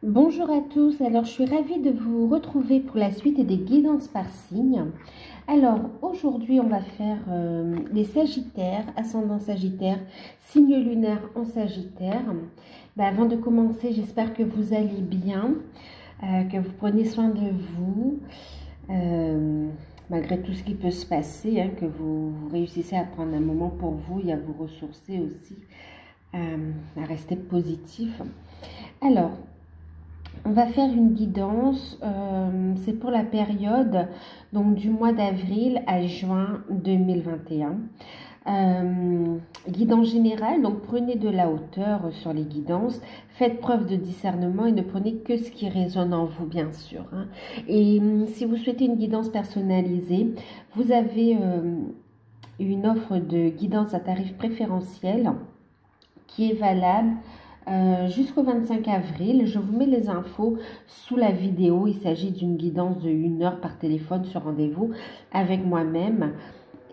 Bonjour à tous, alors je suis ravie de vous retrouver pour la suite des guidances par signe. Alors aujourd'hui on va faire les Sagittaires, ascendant Sagittaire, signe lunaire en Sagittaire. Avant de commencer, j'espère que vous allez bien, que vous prenez soin de vous, malgré tout ce qui peut se passer, que vous réussissez à prendre un moment pour vous et à vous ressourcer aussi, à rester positif. Alors, on va faire une guidance, c'est pour la période donc du mois d'avril à juin 2021. Guidance générale, donc prenez de la hauteur sur les guidances, faites preuve de discernement et ne prenez que ce qui résonne en vous, bien sûr. Et si vous souhaitez une guidance personnalisée, vous avez une offre de guidance à tarif préférentiel qui est valable jusqu'au 25 avril. Je vous mets les infos sous la vidéo. Il s'agit d'une guidance de 1 heure par téléphone sur rendez-vous avec moi-même.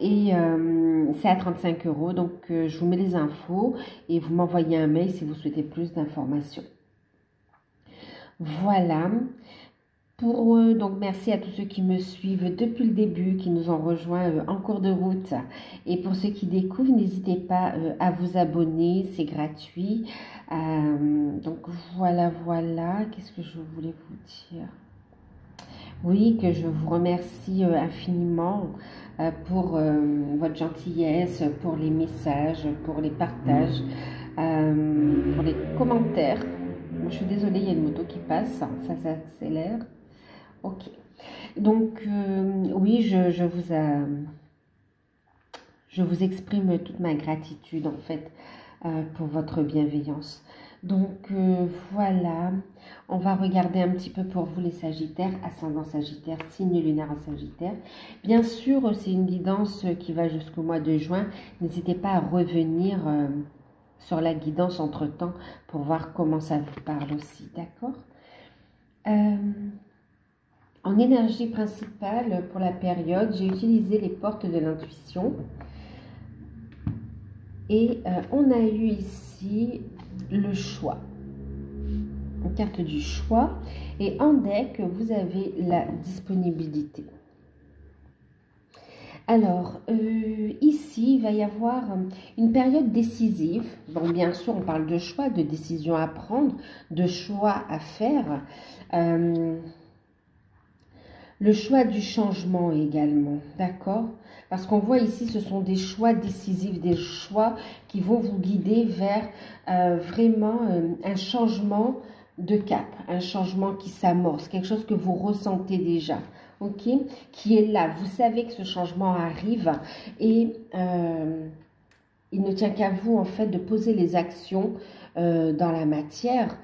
Et c'est à 35 €. Donc, je vous mets les infos et vous m'envoyez un mail si vous souhaitez plus d'informations. Voilà. Donc merci à tous ceux qui me suivent depuis le début, qui nous ont rejoints en cours de route. Et pour ceux qui découvrent, n'hésitez pas à vous abonner, c'est gratuit. Donc voilà. Qu'est-ce que je voulais vous dire? Oui, que je vous remercie infiniment pour votre gentillesse, pour les messages, pour les partages, pour les commentaires. Moi, je suis désolée, il y a une moto qui passe, ça s'accélère. Ok, donc oui, je vous exprime toute ma gratitude en fait pour votre bienveillance. Donc voilà, on va regarder un petit peu pour vous les Sagittaires, ascendant Sagittaire, signe lunaire en Sagittaire. Bien sûr, c'est une guidance qui va jusqu'au mois de juin. N'hésitez pas à revenir sur la guidance entre-temps pour voir comment ça vous parle aussi, d'accord? En énergie principale pour la période, j'ai utilisé les portes de l'intuition. Et on a eu ici le choix. Une carte du choix. Et en deck, vous avez la disponibilité. Alors, ici, il va y avoir une période décisive. Bon, bien sûr, on parle de choix, de décision à prendre, de choix à faire. Le choix du changement également, d'accord? Parce qu'on voit ici, ce sont des choix décisifs, des choix qui vont vous guider vers vraiment un changement de cap, un changement qui s'amorce, quelque chose que vous ressentez déjà, ok? Qui est là, vous savez que ce changement arrive et il ne tient qu'à vous en fait de poser les actions dans la matière.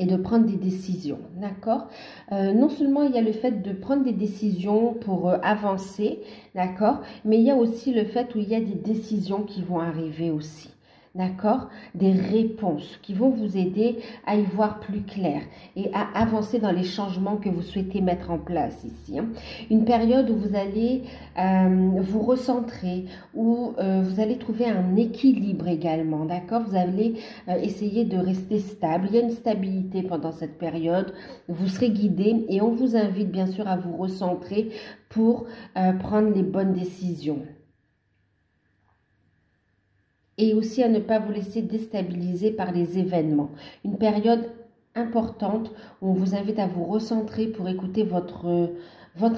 Et de prendre des décisions, d'accord? Non seulement il y a le fait de prendre des décisions pour avancer, d'accord? Mais il y a aussi le fait où il y a des décisions qui vont arriver aussi, d'accord? Des réponses qui vont vous aider à y voir plus clair et à avancer dans les changements que vous souhaitez mettre en place ici. Une période où vous allez vous recentrer, où vous allez trouver un équilibre également, d'accord? Vous allez essayer de rester stable. Il y a une stabilité pendant cette période. Vous serez guidé et on vous invite bien sûr à vous recentrer pour prendre les bonnes décisions. Et aussi à ne pas vous laisser déstabiliser par les événements. Une période importante où on vous invite à vous recentrer pour écouter votre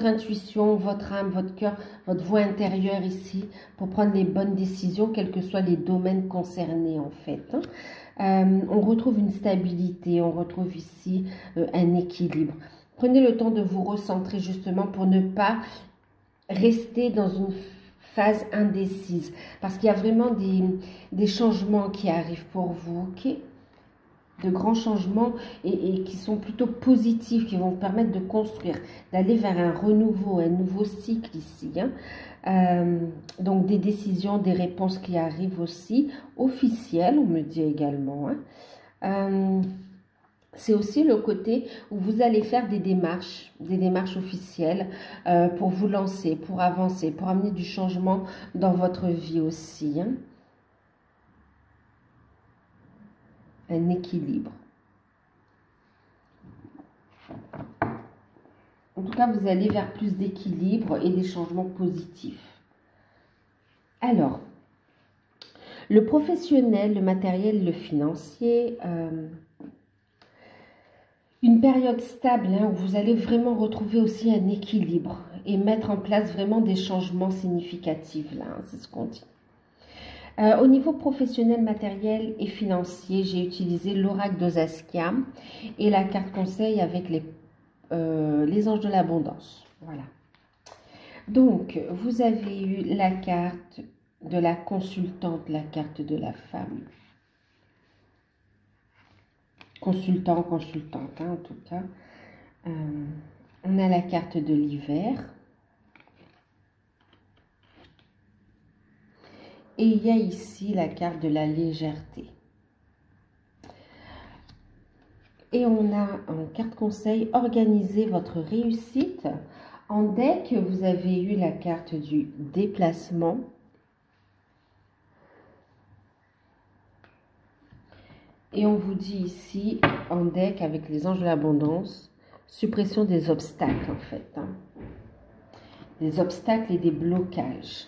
intuition, votre âme, votre cœur, votre voix intérieure ici, pour prendre les bonnes décisions, quels que soient les domaines concernés en fait. On retrouve une stabilité, on retrouve ici un équilibre. Prenez le temps de vous recentrer justement pour ne pas rester dans une phase indécise, parce qu'il y a vraiment des changements qui arrivent pour vous, ok? De grands changements et qui sont plutôt positifs, qui vont vous permettre de construire, d'aller vers un renouveau, un nouveau cycle ici. Donc des décisions, des réponses qui arrivent aussi, officielles, on me dit également. C'est aussi le côté où vous allez faire des démarches officielles pour vous lancer, pour avancer, pour amener du changement dans votre vie aussi. un équilibre. En tout cas, vous allez vers plus d'équilibre et des changements positifs. Alors, le professionnel, le matériel, le financier, une période stable hein, où vous allez vraiment retrouver aussi un équilibre et mettre en place vraiment des changements significatifs, là, hein, c'est ce qu'on dit. Au niveau professionnel, matériel et financier, j'ai utilisé l'oracle de Saskia et la carte conseil avec les anges de l'abondance. Voilà. Donc, vous avez eu la carte de la consultante, la carte de la femme. Consultant, consultante, hein, en tout cas. On a la carte de l'hiver. Et il y a ici la carte de la légèreté. Et on a en carte conseil, organisez votre réussite. En deck, vous avez eu la carte du déplacement. Et on vous dit ici, en deck, avec les anges de l'abondance, suppression des obstacles, en fait. Hein. Des obstacles et des blocages.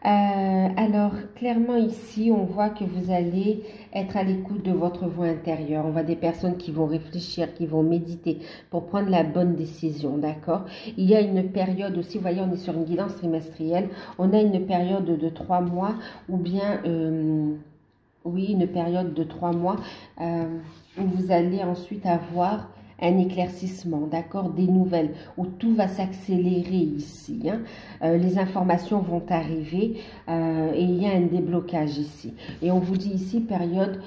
Alors, clairement ici, on voit que vous allez être à l'écoute de votre voix intérieure. On voit des personnes qui vont réfléchir, qui vont méditer pour prendre la bonne décision, d'accord? Il y a une période aussi, vous voyez, on est sur une guidance trimestrielle. On a une période de 3 mois ou bien... oui, une période de 3 mois où vous allez ensuite avoir un éclaircissement, d'accord, des nouvelles, où tout va s'accélérer ici. Hein. Les informations vont arriver et il y a un déblocage ici. Et on vous dit ici, période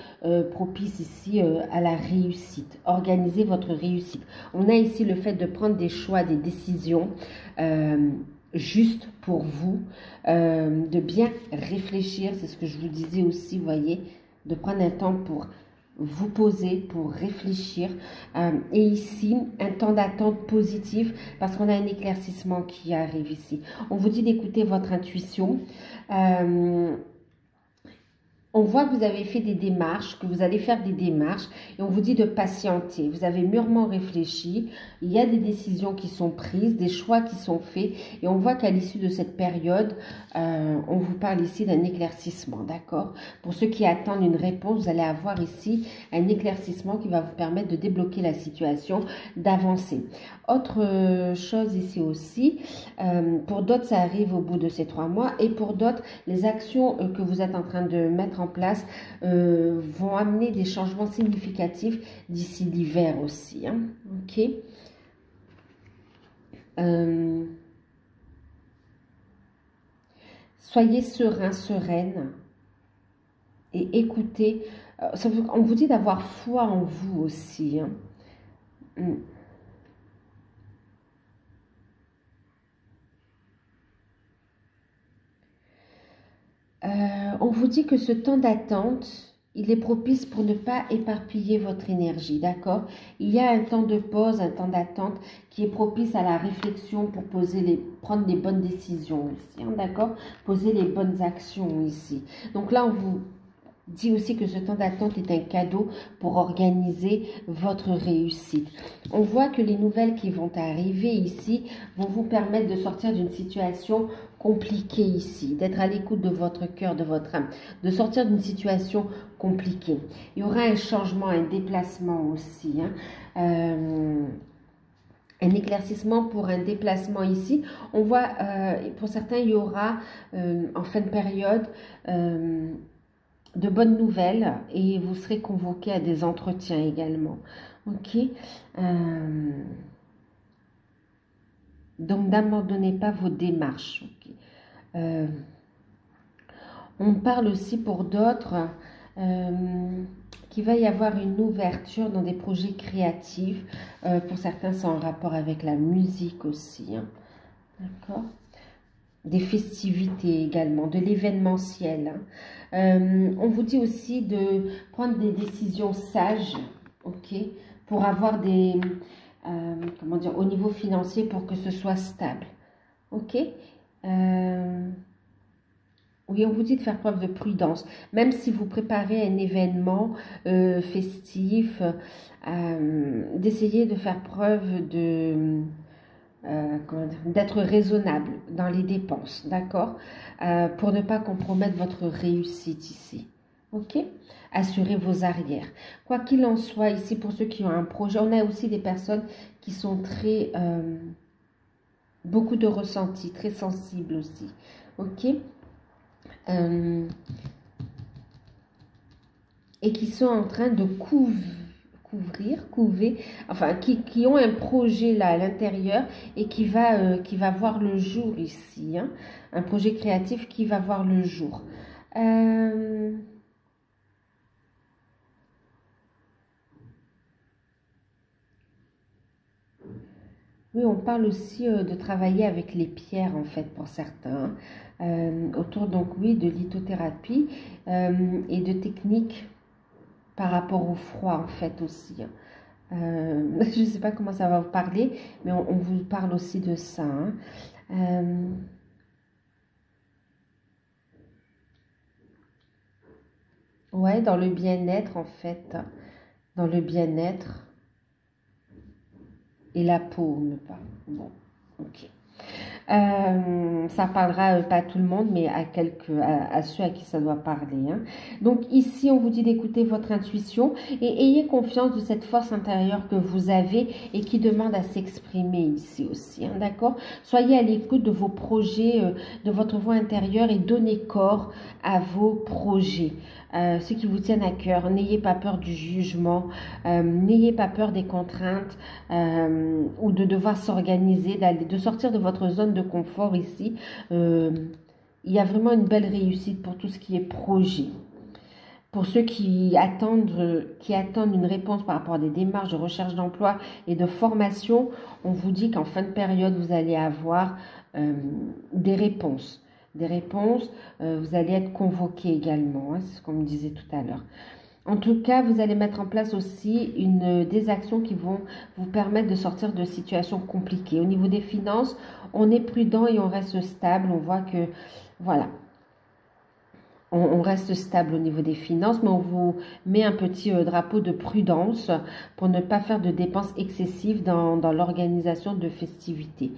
propice ici à la réussite. Organisez votre réussite. On a ici le fait de prendre des choix, des décisions juste pour vous, de bien réfléchir, c'est ce que je vous disais aussi, vous voyez, de prendre un temps pour vous poser, pour réfléchir, et ici, un temps d'attente positif, parce qu'on a un éclaircissement qui arrive ici. On vous dit d'écouter votre intuition, on voit que vous avez fait des démarches, que vous allez faire des démarches et on vous dit de patienter. Vous avez mûrement réfléchi, il y a des décisions qui sont prises, des choix qui sont faits et on voit qu'à l'issue de cette période, on vous parle ici d'un éclaircissement, d'accord? Pour ceux qui attendent une réponse, vous allez avoir ici un éclaircissement qui va vous permettre de débloquer la situation, d'avancer. Autre chose ici aussi, pour d'autres ça arrive au bout de ces 3 mois et pour d'autres, les actions que vous êtes en train de mettre en place vont amener des changements significatifs d'ici l'hiver aussi. Hein. Ok. Soyez serein, sereine et écoutez. On vous dit d'avoir foi en vous aussi. Hein. On vous dit que ce temps d'attente, il est propice pour ne pas éparpiller votre énergie, d'accord? Il y a un temps de pause, un temps d'attente qui est propice à la réflexion pour prendre les bonnes décisions ici, hein, d'accord? Poser les bonnes actions ici. Donc là, on vous dit aussi que ce temps d'attente est un cadeau pour organiser votre réussite. On voit que les nouvelles qui vont arriver ici vont vous permettre de sortir d'une situation compliquée ici, d'être à l'écoute de votre cœur, de votre âme, de sortir d'une situation compliquée. Il y aura un changement, un déplacement aussi, hein. Un éclaircissement pour un déplacement ici. On voit, pour certains, il y aura en fin de période de bonnes nouvelles et vous serez convoqué à des entretiens également. Ok. Donc, n'abandonnez pas vos démarches. Okay. On parle aussi pour d'autres qu'il va y avoir une ouverture dans des projets créatifs. Pour certains, c'est en rapport avec la musique aussi. Hein. D'accord. Des festivités également, de l'événementiel. Hein. On vous dit aussi de prendre des décisions sages, ok, pour avoir des, comment dire, au niveau financier, pour que ce soit stable, ok. Oui, on vous dit de faire preuve de prudence, même si vous préparez un événement festif, d'essayer de faire preuve de, d'être raisonnable dans les dépenses, d'accord? Pour ne pas compromettre votre réussite ici, ok? Assurez vos arrières. Quoi qu'il en soit, ici, pour ceux qui ont un projet, on a aussi des personnes qui sont très, beaucoup de ressentis, très sensibles aussi, ok? Euh, et qui sont en train de couver, enfin qui ont un projet là à l'intérieur et qui va voir le jour ici, hein, un projet créatif qui va voir le jour. Euh, oui, on parle aussi de travailler avec les pierres en fait pour certains, autour donc oui de lithothérapie et de techniques par rapport au froid en fait aussi, hein. Je ne sais pas comment ça va vous parler, mais on vous parle aussi de ça, hein. Euh, ouais, dans le bien-être en fait, dans le bien-être et la peau, me parle. Bon, ok. Ça parlera pas à tout le monde, mais à quelques, à ceux à qui ça doit parler, hein. Donc ici, on vous dit d'écouter votre intuition et ayez confiance de cette force intérieure que vous avez et qui demande à s'exprimer ici aussi, hein, d'accord? Soyez à l'écoute de vos projets, de votre voix intérieure et donnez corps à vos projets. Ceux qui vous tiennent à cœur, n'ayez pas peur du jugement, n'ayez pas peur des contraintes ou de devoir s'organiser, de sortir de votre zone de confort ici. Il y a vraiment une belle réussite pour tout ce qui est projet. Pour ceux qui attendent une réponse par rapport à des démarches de recherche d'emploi et de formation, on vous dit qu'en fin de période, vous allez avoir des réponses. Des réponses, vous allez être convoqué également, hein, c'est ce qu'on me disait tout à l'heure. En tout cas, vous allez mettre en place aussi des actions qui vont vous permettre de sortir de situations compliquées. Au niveau des finances, on est prudent et on reste stable. On voit que, voilà, on reste stable au niveau des finances, mais on vous met un petit drapeau de prudence pour ne pas faire de dépenses excessives dans l'organisation de festivités.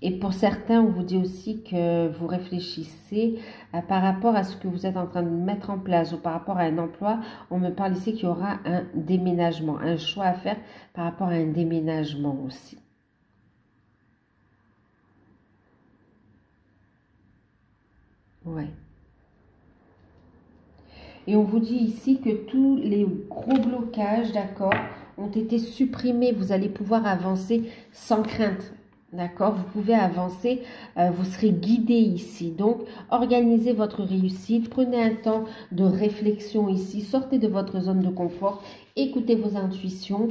Et pour certains, on vous dit aussi que vous réfléchissez par rapport à ce que vous êtes en train de mettre en place ou par rapport à un emploi. On me parle ici qu'il y aura un déménagement, un choix à faire par rapport à un déménagement aussi. Ouais. Et on vous dit ici que tous les gros blocages, d'accord, ont été supprimés. Vous allez pouvoir avancer sans crainte. D'accord, vous pouvez avancer, vous serez guidé ici. Donc, organisez votre réussite, prenez un temps de réflexion ici, sortez de votre zone de confort, écoutez vos intuitions.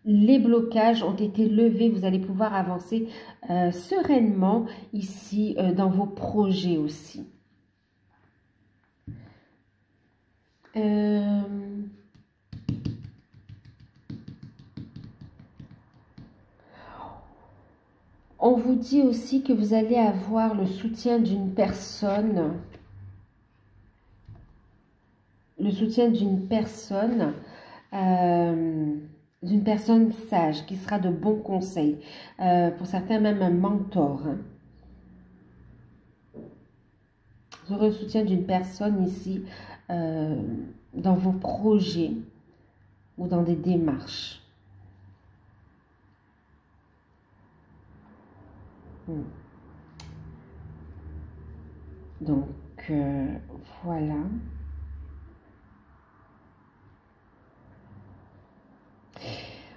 Les blocages ont été levés, vous allez pouvoir avancer sereinement ici dans vos projets aussi. Euh, on vous dit aussi que vous allez avoir le soutien d'une personne, euh, d'une personne sage qui sera de bons conseils. Pour certains même un mentor, hein. Vous aurez le soutien d'une personne ici euh, dans vos projets ou dans des démarches. Donc, voilà.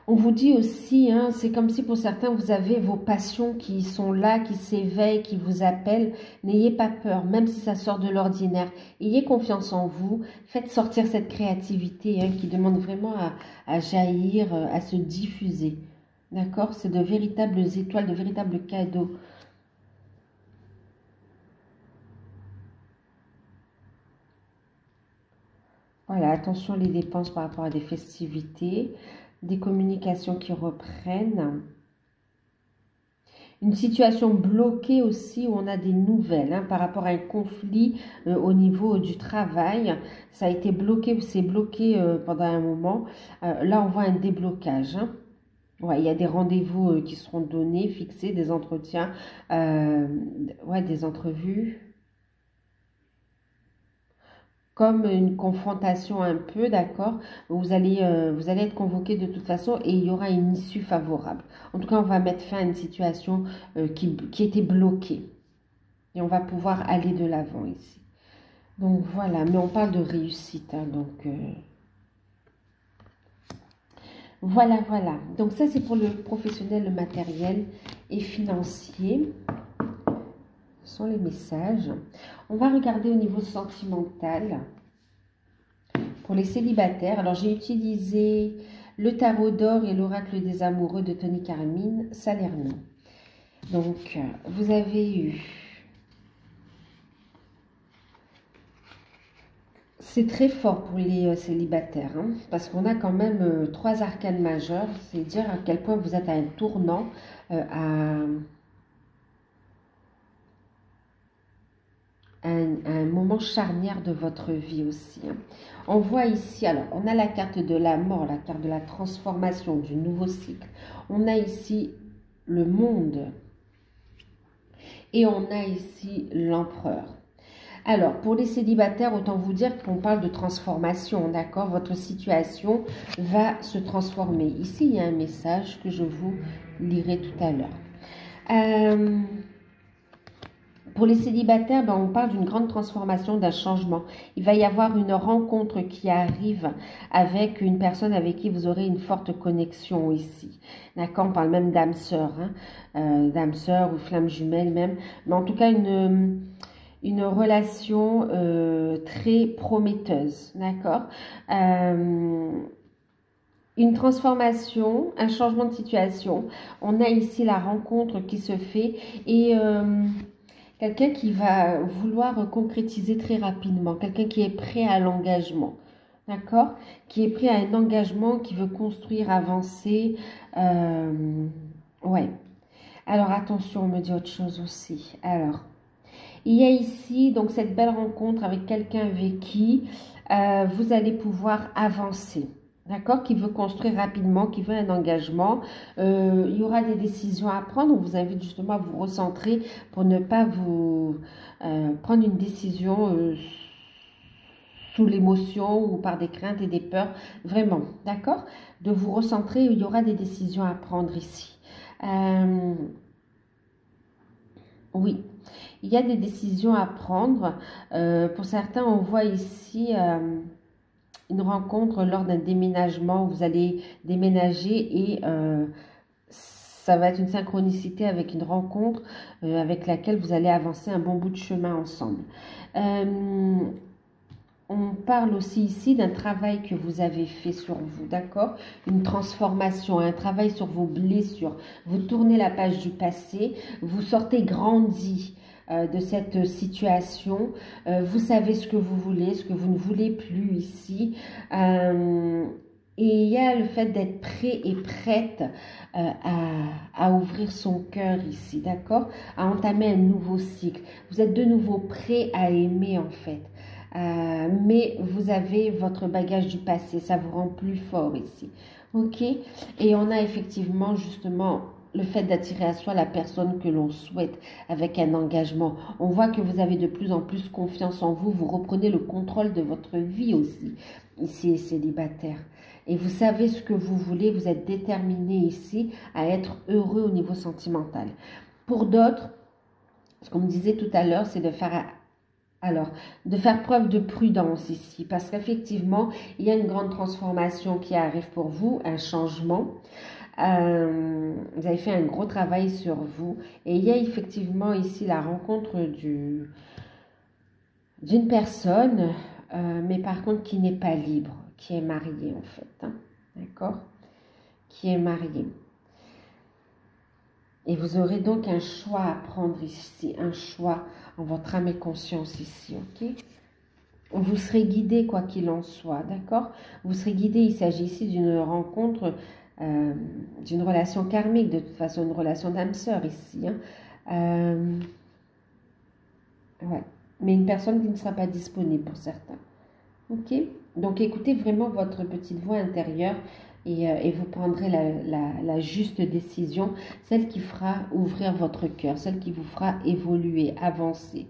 On vous dit aussi, hein, c'est comme si pour certains, vous avez vos passions qui sont là, qui s'éveillent, qui vous appellent. N'ayez pas peur, même si ça sort de l'ordinaire. Ayez confiance en vous. Faites sortir cette créativité, hein, qui demande vraiment à jaillir, à se diffuser. D'accord? C'est de véritables étoiles, de véritables cadeaux. Voilà, attention les dépenses par rapport à des festivités, des communications qui reprennent. Une situation bloquée aussi où on a des nouvelles hein, par rapport à un conflit au niveau du travail. Ça a été bloqué, c'est bloqué pendant un moment. Là, on voit un déblocage. Hein. Ouais, il y a des rendez-vous qui seront donnés, fixés, des entretiens, ouais, des entrevues. Comme une confrontation un peu, d'accord? Vous allez être convoqué de toute façon et il y aura une issue favorable. En tout cas, on va mettre fin à une situation qui était bloquée. Et on va pouvoir aller de l'avant ici. Donc voilà, mais on parle de réussite. Hein, donc voilà, voilà. Donc ça, c'est pour le professionnel, le matériel et financier. Ce sont les messages. On va regarder au niveau sentimental. Pour les célibataires, alors j'ai utilisé le tarot d'or et l'oracle des amoureux de Tony Carmine Salerno. Donc, vous avez eu... C'est très fort pour les célibataires, hein, parce qu'on a quand même 3 arcanes majeurs. C'est dire à quel point vous êtes à un tournant, à un moment charnière de votre vie aussi. Hein. On voit ici, alors on a la carte de la mort, la carte de la transformation, du nouveau cycle. On a ici le monde et on a ici l'empereur. Alors, pour les célibataires, autant vous dire qu'on parle de transformation, d'accord? Votre situation va se transformer. Ici, il y a un message que je vous lirai tout à l'heure. Pour les célibataires, ben, on parle d'une grande transformation, d'un changement. Il va y avoir une rencontre qui arrive avec une personne avec qui vous aurez une forte connexion ici. D'accord? On parle même d'âme sœur, hein? D'âme sœur ou flamme jumelle même. Mais en tout cas, une relation très prometteuse. D'accord? Une transformation, un changement de situation. On a ici la rencontre qui se fait et... quelqu'un qui va vouloir concrétiser très rapidement, quelqu'un qui est prêt à l'engagement, d'accord? Qui est prêt à un engagement, qui veut construire, avancer. Ouais. Alors attention, on me dit autre chose aussi. Alors, il y a ici donc cette belle rencontre avec quelqu'un avec qui vous allez pouvoir avancer. D'accord, qui veut construire rapidement, qui veut un engagement. Il y aura des décisions à prendre. On vous invite justement à vous recentrer pour ne pas vous prendre une décision sous l'émotion ou par des craintes et des peurs. Vraiment, d'accord? De vous recentrer, il y aura des décisions à prendre ici. Oui, il y a des décisions à prendre. Pour certains, on voit ici... une rencontre lors d'un déménagement, vous allez déménager et ça va être une synchronicité avec une rencontre avec laquelle vous allez avancer un bon bout de chemin ensemble. On parle aussi ici d'un travail que vous avez fait sur vous, d'accord? Une transformation, un travail sur vos blessures. Vous tournez la page du passé, vous sortez grandi de cette situation. Vous savez ce que vous voulez, ce que vous ne voulez plus ici. Et il y a le fait d'être prêt et prête à ouvrir son cœur ici, d'accord? À entamer un nouveau cycle. Vous êtes de nouveau prêt à aimer en fait. Mais vous avez votre bagage du passé, ça vous rend plus fort ici. Ok? Et on a effectivement justement le fait d'attirer à soi la personne que l'on souhaite avec un engagement. On voit que vous avez de plus en plus confiance en vous, vous reprenez le contrôle de votre vie aussi, ici célibataire. Et vous savez ce que vous voulez, vous êtes déterminé ici à être heureux au niveau sentimental. Pour d'autres, ce qu'on me disait tout à l'heure, c'est de faire... Alors, de faire preuve de prudence ici, parce qu'effectivement, il y a une grande transformation qui arrive pour vous, un changement. Vous avez fait un gros travail sur vous. Et il y a effectivement ici la rencontre d'une personne, mais par contre qui n'est pas libre, qui est mariée en fait. Hein, d'accord? Qui est mariée. Et vous aurez donc un choix à prendre ici, un choix en votre âme et conscience ici, ok? Vous serez guidé quoi qu'il en soit, d'accord? Vous serez guidé, il s'agit ici d'une rencontre d'une relation karmique, de toute façon une relation d'âme-sœur ici. Ouais. Mais une personne qui ne sera pas disponible pour certains. Ok? Donc écoutez vraiment votre petite voix intérieure et vous prendrez la juste décision, celle qui fera ouvrir votre cœur, celle qui vous fera évoluer, avancer.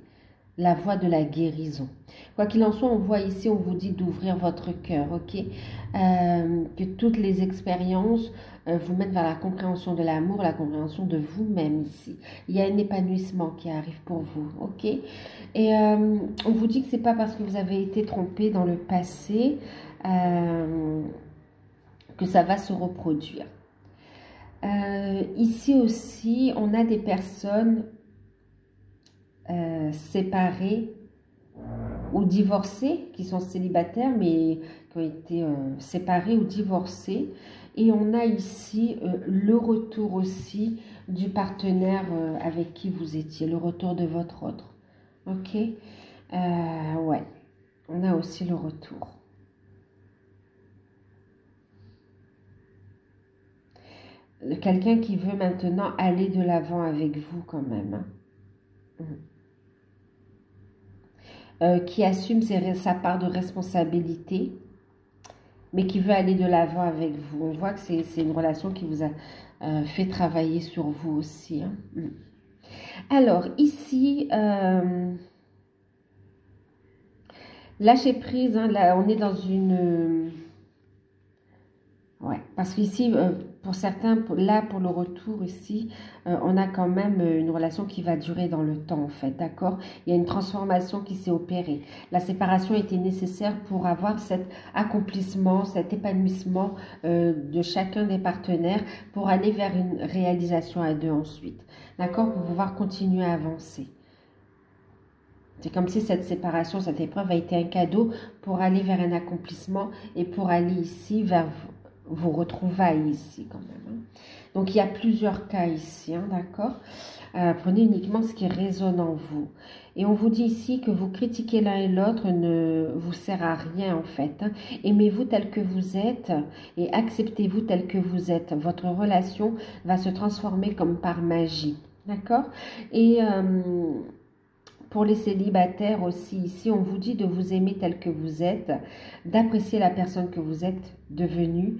La voie de la guérison. Quoi qu'il en soit, on voit ici, on vous dit d'ouvrir votre cœur, ok? Que toutes les expériences vous mettent vers la compréhension de l'amour, la compréhension de vous-même ici. Il y a un épanouissement qui arrive pour vous, ok? Et on vous dit que c'est pas parce que vous avez été trompé dans le passé que ça va se reproduire. Ici aussi, on a des personnes séparés ou divorcés, qui sont célibataires, mais qui ont été séparés ou divorcés. Et on a ici le retour aussi du partenaire avec qui vous étiez, le retour de votre autre. Ok? Ouais, on a aussi le retour. Quelqu'un qui veut maintenant aller de l'avant avec vous quand même. Qui assume sa part de responsabilité, mais qui veut aller de l'avant avec vous. On voit que c'est une relation qui vous a fait travailler sur vous aussi. Hein. Alors, ici, lâcher prise, hein, là, on est dans une... ouais, parce qu'ici, pour certains, là, pour le retour ici, on a quand même une relation qui va durer dans le temps, en fait, d'accord? Il y a une transformation qui s'est opérée. La séparation était nécessaire pour avoir cet accomplissement, cet épanouissement de chacun des partenaires pour aller vers une réalisation à deux ensuite, d'accord? Pour pouvoir continuer à avancer. C'est comme si cette séparation, cette épreuve a été un cadeau pour aller vers un accomplissement et pour aller ici vers vos retrouvailles ici quand même. Hein. Donc il y a plusieurs cas ici, hein, d'accord? Prenez uniquement ce qui résonne en vous. Et on vous dit ici que vous critiquer l'un et l'autre ne vous sert à rien en fait. Hein. Aimez-vous tel que vous êtes et acceptez-vous tel que vous êtes. Votre relation va se transformer comme par magie, d'accord? Et... pour les célibataires aussi, ici, on vous dit de vous aimer tel que vous êtes, d'apprécier la personne que vous êtes devenue,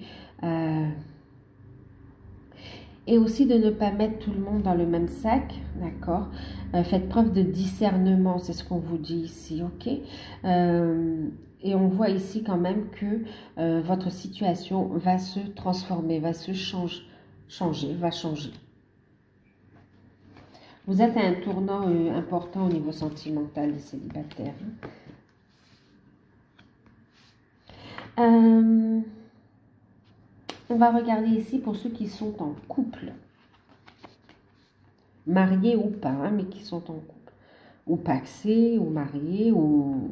et aussi de ne pas mettre tout le monde dans le même sac, d'accord? Faites preuve de discernement, c'est ce qu'on vous dit ici, ok? Et on voit ici quand même que votre situation va se transformer, va se changer, va changer. Vous êtes à un tournant important au niveau sentimental des célibataires. On va regarder ici pour ceux qui sont en couple. Mariés ou pas, hein, mais qui sont en couple. Ou paxés, ou mariés, ou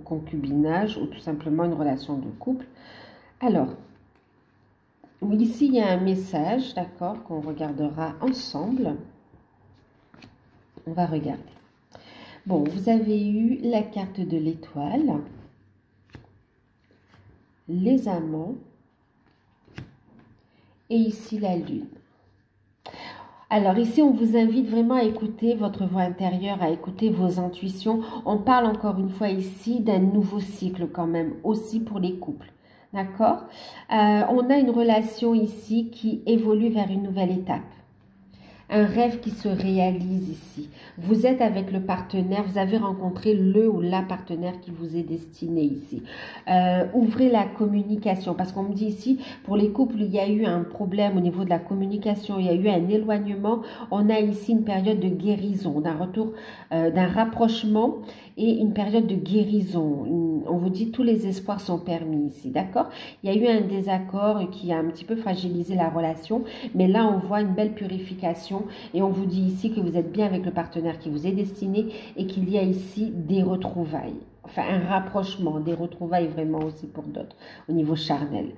concubinage, ou tout simplement une relation de couple. Alors, ici il y a un message, d'accord, qu'on regardera ensemble. On va regarder. Bon, vous avez eu la carte de l'étoile, les amants et ici la lune. Alors ici, on vous invite vraiment à écouter votre voix intérieure, à écouter vos intuitions. On parle encore une fois ici d'un nouveau cycle quand même, aussi pour les couples. D'accord? On a une relation ici qui évolue vers une nouvelle étape. Un rêve qui se réalise ici. Vous êtes avec le partenaire, vous avez rencontré le ou la partenaire qui vous est destiné ici. Ouvrez la communication, parce qu'on me dit ici, pour les couples, il y a eu un problème au niveau de la communication, il y a eu un éloignement. On a ici une période de guérison, d'un retour, d'un rapprochement et une période de guérison. On vous dit tous les espoirs sont permis ici, d'accord? Il y a eu un désaccord qui a un petit peu fragilisé la relation, mais là on voit une belle purification et on vous dit ici que vous êtes bien avec le partenaire qui vous est destiné et qu'il y a ici des retrouvailles. Enfin, un rapprochement, des retrouvailles vraiment aussi pour d'autres, au niveau charnel.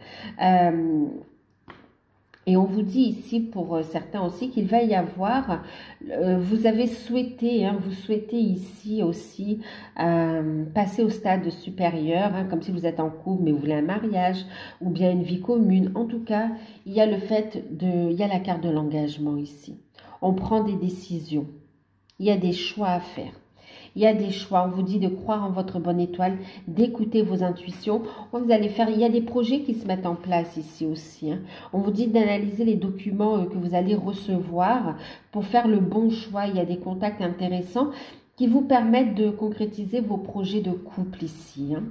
Et on vous dit ici, pour certains aussi, qu'il va y avoir, vous avez souhaité, hein, vous souhaitez ici aussi passer au stade supérieur, hein, comme si vous êtes en couple, mais vous voulez un mariage, ou bien une vie commune. En tout cas, il y a le fait de, il y a la carte de l'engagement ici. On prend des décisions. Il y a des choix à faire. Il y a des choix, on vous dit de croire en votre bonne étoile, d'écouter vos intuitions. Vous allez faire, il y a des projets qui se mettent en place ici aussi. Hein. On vous dit d'analyser les documents que vous allez recevoir pour faire le bon choix. Il y a des contacts intéressants qui vous permettent de concrétiser vos projets de couple ici. Hein.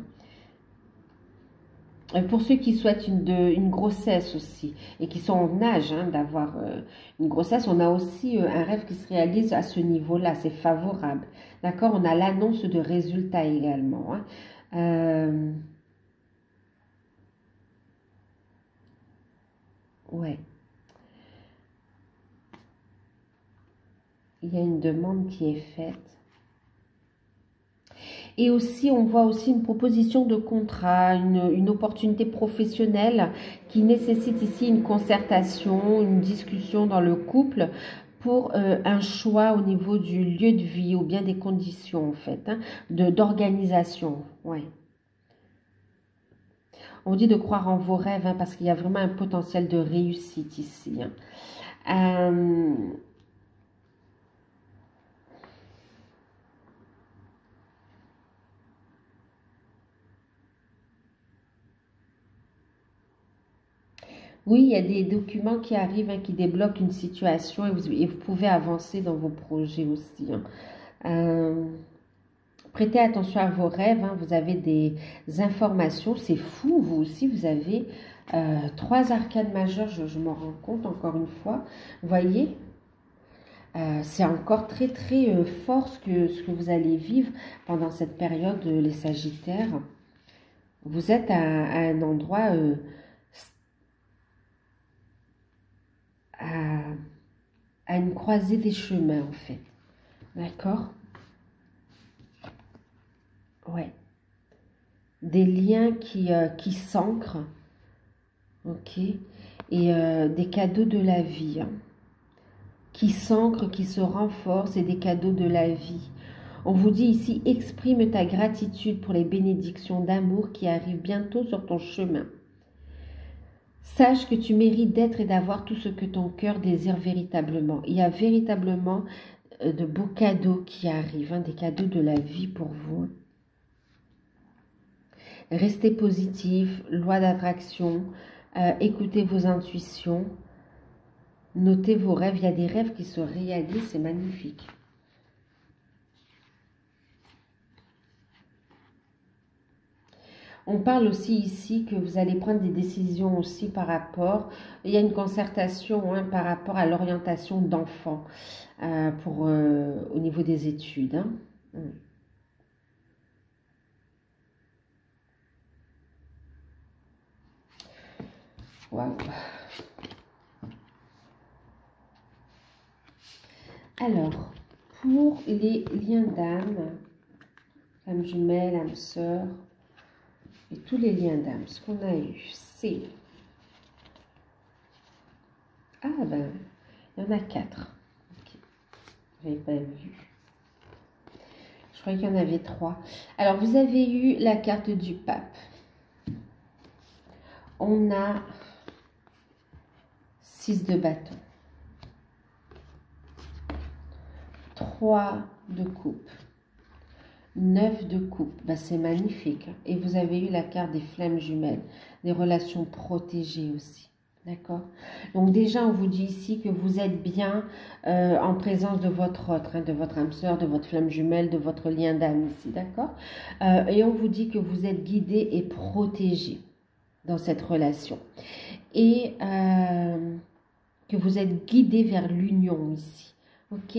Pour ceux qui souhaitent une grossesse aussi et qui sont en âge hein, d'avoir une grossesse, on a aussi un rêve qui se réalise à ce niveau-là, c'est favorable. D'accord? On a l'annonce de résultats également. Hein. Ouais. Il y a une demande qui est faite. Et aussi, on voit aussi une proposition de contrat, une opportunité professionnelle qui nécessite ici une concertation, une discussion dans le couple pour un choix au niveau du lieu de vie ou bien des conditions en fait, hein, d'organisation. Ouais. On dit de croire en vos rêves hein, parce qu'il y a vraiment un potentiel de réussite ici. Hein. Oui, il y a des documents qui arrivent, hein, qui débloquent une situation et vous pouvez avancer dans vos projets aussi. Hein. Prêtez attention à vos rêves, hein, vous avez des informations, c'est fou, vous aussi, vous avez 3 arcanes majeures, je m'en rends compte encore une fois. Vous voyez, c'est encore très très fort ce que vous allez vivre pendant cette période, les Sagittaires. Vous êtes à un endroit... à une croisée des chemins en fait. D'accord? Ouais. Des liens qui s'ancrent. Ok? Et des cadeaux de la vie. Hein, qui s'ancrent, qui se renforcent et des cadeaux de la vie. On vous dit ici, exprime ta gratitude pour les bénédictions d'amour qui arrivent bientôt sur ton chemin. Sache que tu mérites d'être et d'avoir tout ce que ton cœur désire véritablement. Il y a véritablement de beaux cadeaux qui arrivent, hein, des cadeaux de la vie pour vous. Restez positif, loi d'attraction, écoutez vos intuitions, notez vos rêves. Il y a des rêves qui se réalisent, c'est magnifique. On parle aussi ici que vous allez prendre des décisions aussi par rapport, il y a une concertation hein, par rapport à l'orientation d'enfants au niveau des études. Hein. Waouh. Alors, pour les liens d'âme, âme jumelle, âme sœur, et tous les liens d'âme, ce qu'on a eu, c'est... Ah ben, il y en a 4. Okay. Je n'avais pas vu. Je croyais qu'il y en avait 3. Alors, vous avez eu la carte du pape. On a 6 de bâton. 3 de coupe. 9 de coupe, ben, c'est magnifique. Et vous avez eu la carte des flammes jumelles, des relations protégées aussi. D'accord? Donc déjà, on vous dit ici que vous êtes bien en présence de votre autre, hein, de votre âme sœur, de votre flamme jumelle, de votre lien d'âme ici. D'accord? Et on vous dit que vous êtes guidé et protégé dans cette relation. Et que vous êtes guidé vers l'union ici. Ok?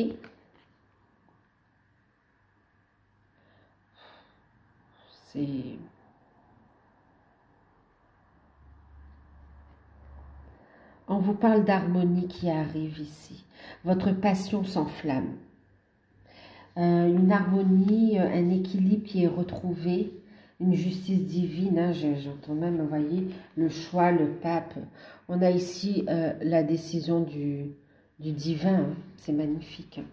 On vous parle d'harmonie qui arrive ici. Votre passion s'enflamme. Une harmonie, un équilibre qui est retrouvé. une justice divine. Hein, j'entends même, vous voyez, le choix, le pape. On a ici la décision du divin. Hein. C'est magnifique. Hein.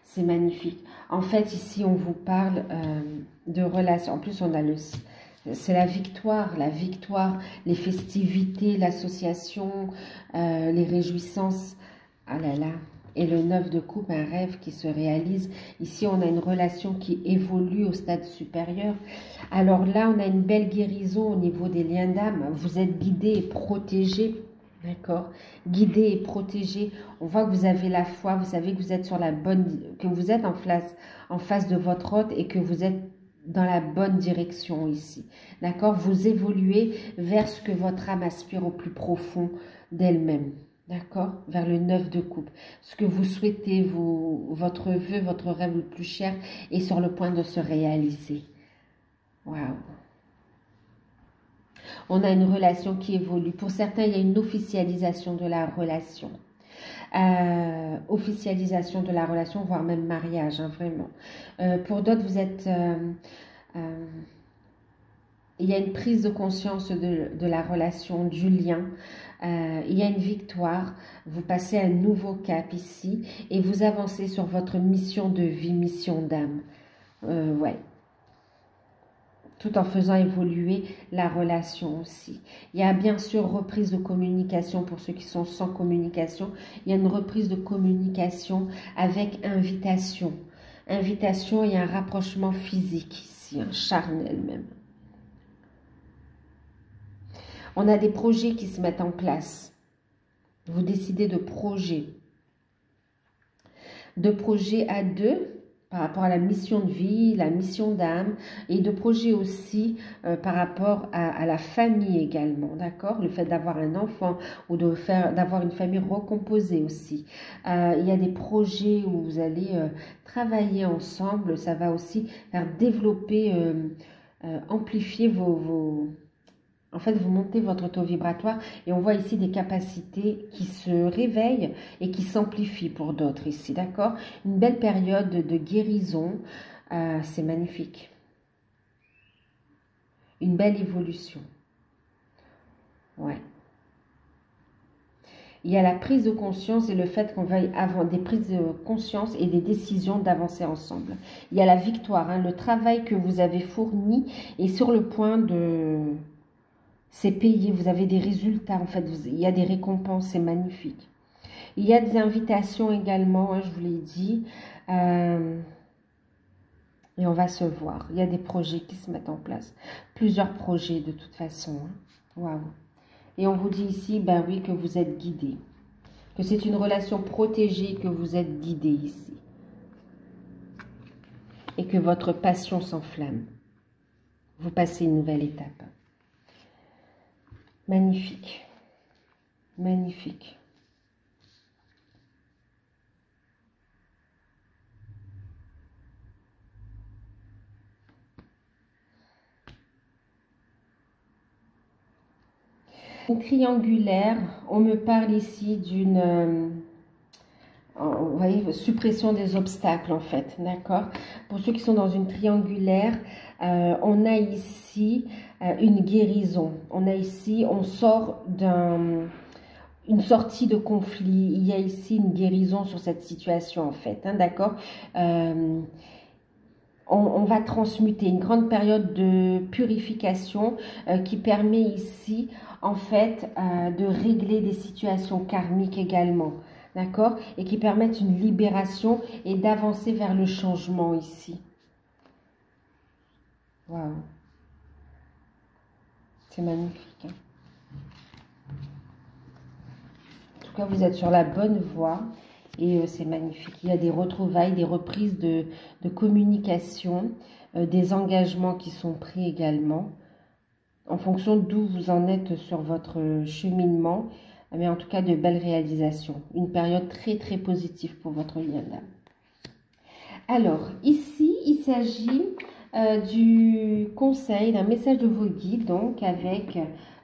C'est magnifique. En fait, ici, on vous parle de relations. En plus, on a c'est la victoire, les festivités, l'association, les réjouissances. Ah là là. Et le 9 de coupe, un rêve qui se réalise. Ici, on a une relation qui évolue au stade supérieur. Alors là, on a une belle guérison au niveau des liens d'âme. Vous êtes guidé et protégé. D'accord, guidé et protégé. On voit que vous avez la foi, vous savez que vous êtes sur la bonne, que vous êtes en face de votre hôte et que vous êtes dans la bonne direction ici. D'accord, vous évoluez vers ce que votre âme aspire au plus profond d'elle-même. D'accord, vers le 9 de coupe. Ce que vous souhaitez, votre vœu, votre rêve le plus cher est sur le point de se réaliser. Waouh! On a une relation qui évolue. Pour certains, il y a une officialisation de la relation. Officialisation de la relation, voire même mariage, hein, vraiment. Pour d'autres, vous êtes... il y a une prise de conscience de la relation, du lien. Il y a une victoire. Vous passez un nouveau cap ici et vous avancez sur votre mission de vie, mission d'âme. Ouais. Tout en faisant évoluer la relation aussi. Il y a bien sûr reprise de communication pour ceux qui sont sans communication. Il y a une reprise de communication avec invitation. Invitation et un rapprochement physique ici, un charnel même. On a des projets qui se mettent en place. Vous décidez de projets. De projets à deux, par rapport à la mission de vie, la mission d'âme, et de projets aussi par rapport à la famille également, d'accord? Le fait d'avoir un enfant ou d'avoir une famille recomposée aussi. Il y a des projets où vous allez travailler ensemble, ça va aussi faire développer, amplifier En fait, vous montez votre taux vibratoire et on voit ici des capacités qui se réveillent et qui s'amplifient pour d'autres ici, d'accord? Une belle période de guérison, c'est magnifique. Une belle évolution. Ouais. Il y a la prise de conscience et le fait qu'on veuille avoir des prises de conscience et des décisions d'avancer ensemble. Il y a la victoire, hein, le travail que vous avez fourni est sur le point de... C'est payé, vous avez des résultats, en fait, il y a des récompenses, c'est magnifique. Il y a des invitations également, hein, je vous l'ai dit, et on va se voir. Il y a des projets qui se mettent en place, plusieurs projets de toute façon. Hein. Waouh. Et on vous dit ici, ben oui, que vous êtes guidé, que c'est une relation protégée, que vous êtes guidé ici, et que votre passion s'enflamme. Vous passez une nouvelle étape. Magnifique, magnifique. Une triangulaire, on me parle ici d'une, vous voyez, suppression des obstacles en fait, d'accord? Pour ceux qui sont dans une triangulaire, on a ici une guérison. On a ici, on sort une sortie de conflit. Il y a ici une guérison sur cette situation en fait, hein, d'accord? On va transmuter une grande période de purification qui permet ici en fait de régler des situations karmiques également, d'accord? Et qui permettent une libération et d'avancer vers le changement ici. Waouh! C'est magnifique. Hein? En tout cas, vous êtes sur la bonne voie et c'est magnifique. Il y a des retrouvailles, des reprises de communication, des engagements qui sont pris également, en fonction d'où vous en êtes sur votre cheminement, mais en tout cas de belles réalisations. Une période très très positive pour votre lien d'âme. Alors, ici, il s'agit du conseil, d'un message de vos guides, donc avec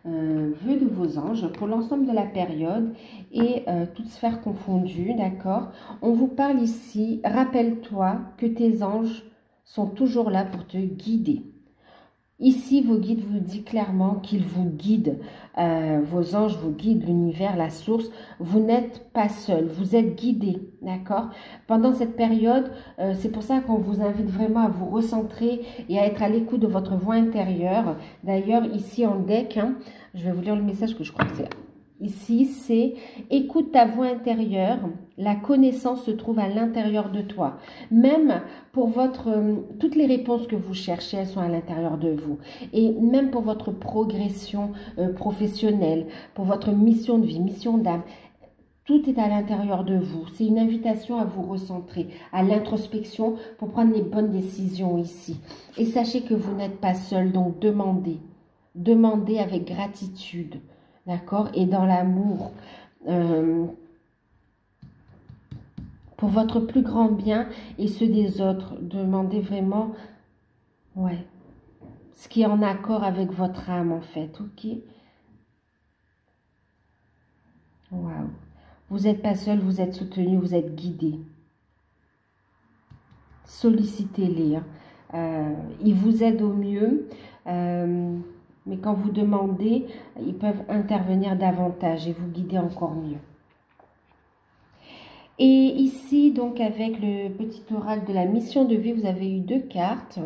vœux de vos anges pour l'ensemble de la période et toutes sphères confondues, d'accord? On vous parle ici, rappelle-toi que tes anges sont toujours là pour te guider. Ici, vos guides vous disent clairement qu'ils vous guident. Vos anges vous guident, l'univers, la source. Vous n'êtes pas seul, vous êtes guidé, d'accord? Pendant cette période, c'est pour ça qu'on vous invite vraiment à vous recentrer et à être à l'écoute de votre voix intérieure. D'ailleurs, ici en deck, hein, je vais vous lire le message que je crois que c'est... Ici, c'est « Écoute ta voix intérieure, la connaissance se trouve à l'intérieur de toi. » Même pour toutes les réponses que vous cherchez, elles sont à l'intérieur de vous. Et même pour votre progression professionnelle, pour votre mission de vie, mission d'âme, tout est à l'intérieur de vous. C'est une invitation à vous recentrer, à l'introspection pour prendre les bonnes décisions ici. Et sachez que vous n'êtes pas seul, donc demandez. Demandez avec gratitude. D'accord? Et dans l'amour, pour votre plus grand bien et ceux des autres, demandez vraiment, ouais, ce qui est en accord avec votre âme en fait, ok? Waouh! Vous n'êtes pas seul, vous êtes soutenu, vous êtes guidé. Sollicitez-les, hein. Ils vous aident au mieux. Mais quand vous demandez, ils peuvent intervenir davantage et vous guider encore mieux. Et ici, donc, avec le petit oral de la mission de vie, vous avez eu 2 cartes.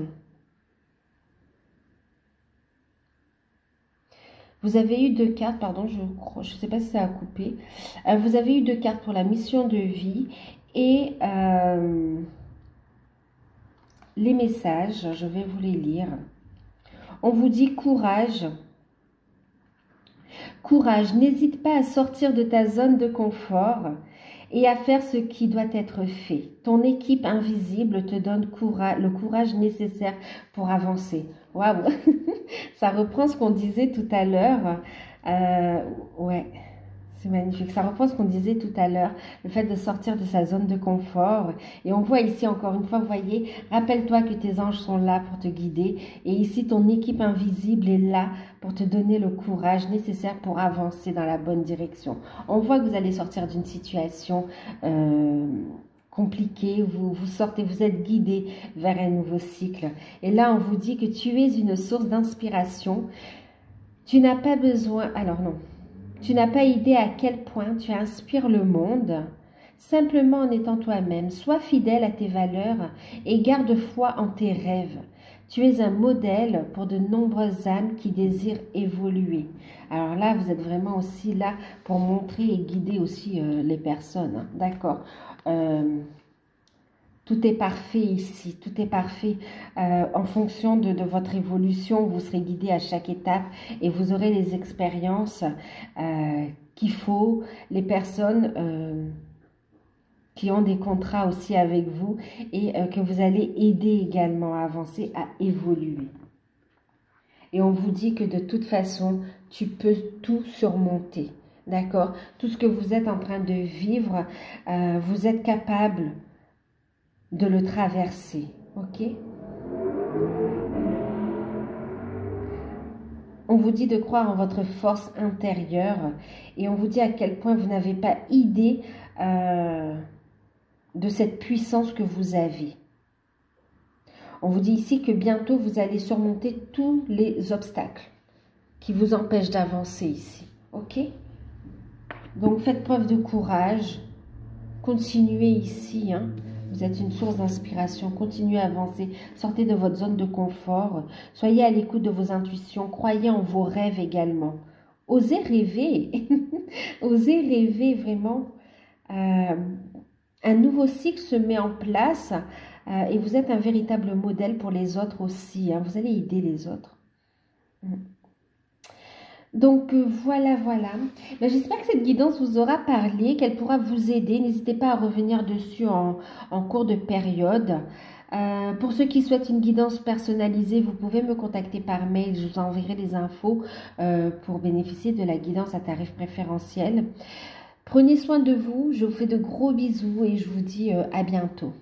Vous avez eu 2 cartes, pardon, je ne sais pas si ça a coupé. Vous avez eu 2 cartes pour la mission de vie et les messages, je vais vous les lire. On vous dit courage. Courage, n'hésite pas à sortir de ta zone de confort et à faire ce qui doit être fait. Ton équipe invisible te donne le courage nécessaire pour avancer. Waouh, ça reprend ce qu'on disait tout à l'heure. Ouais, c'est magnifique. Ça reprend ce qu'on disait tout à l'heure, le fait de sortir de sa zone de confort. Et on voit ici encore une fois, vous voyez, rappelle-toi que tes anges sont là pour te guider. Et ici, ton équipe invisible est là pour te donner le courage nécessaire pour avancer dans la bonne direction. On voit que vous allez sortir d'une situation compliquée, vous sortez, vous êtes guidé vers un nouveau cycle. Et là, on vous dit que tu es une source d'inspiration. Tu n'as pas besoin... Alors non. Tu n'as pas idée à quel point tu inspires le monde, simplement en étant toi-même. Sois fidèle à tes valeurs et garde foi en tes rêves. Tu es un modèle pour de nombreuses âmes qui désirent évoluer. Alors là, vous êtes vraiment aussi là pour montrer et guider aussi les personnes. Hein, d'accord. Tout est parfait ici, tout est parfait en fonction de votre évolution. Vous serez guidé à chaque étape et vous aurez les expériences qu'il faut, les personnes qui ont des contrats aussi avec vous et que vous allez aider également à avancer, à évoluer. Et on vous dit que de toute façon, tu peux tout surmonter, d'accord? Tout ce que vous êtes en train de vivre, vous êtes capable de le traverser, ok? On vous dit de croire en votre force intérieure et on vous dit à quel point vous n'avez pas idée de cette puissance que vous avez. On vous dit ici que bientôt vous allez surmonter tous les obstacles qui vous empêchent d'avancer ici, ok? Donc faites preuve de courage, continuez ici, hein? Vous êtes une source d'inspiration, continuez à avancer, sortez de votre zone de confort, soyez à l'écoute de vos intuitions, croyez en vos rêves également. Osez rêver, osez rêver vraiment. Un nouveau cycle se met en place et vous êtes un véritable modèle pour les autres aussi. Hein. Vous allez aider les autres. Donc voilà. Ben, j'espère que cette guidance vous aura parlé, qu'elle pourra vous aider. N'hésitez pas à revenir dessus en cours de période. Pour ceux qui souhaitent une guidance personnalisée, vous pouvez me contacter par mail. Je vous enverrai les infos pour bénéficier de la guidance à tarif préférentiel. Prenez soin de vous. Je vous fais de gros bisous et je vous dis à bientôt.